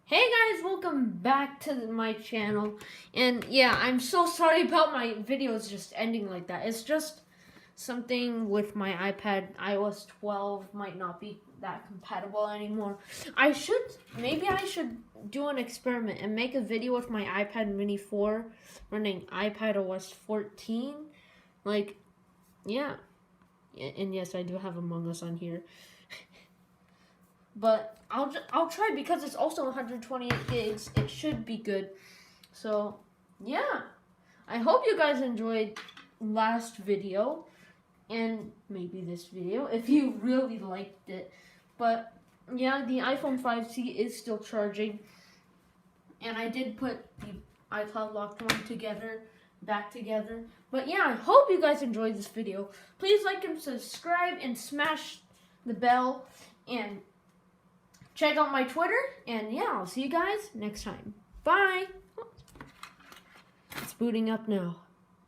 Hey guys, welcome back to my channel. And yeah, I'm so sorry about my videos just ending like that. It's just something with my iPad. iOS 12 might not be that compatible anymore. Maybe I should do an experiment and make a video with my iPad mini 4 running iPad OS 14. Like, yeah. And yes, I do have Among Us on here. But I'll try because it's also 128 gigs. It should be good. So, yeah. I hope you guys enjoyed last video and maybe this video if you really liked it. But yeah, the iPhone 5C is still charging. And I did put the iCloud locked one back together. But yeah, I hope you guys enjoyed this video. Please like and subscribe and smash the bell and check out my Twitter, and yeah, I'll see you guys next time. Bye! It's booting up now.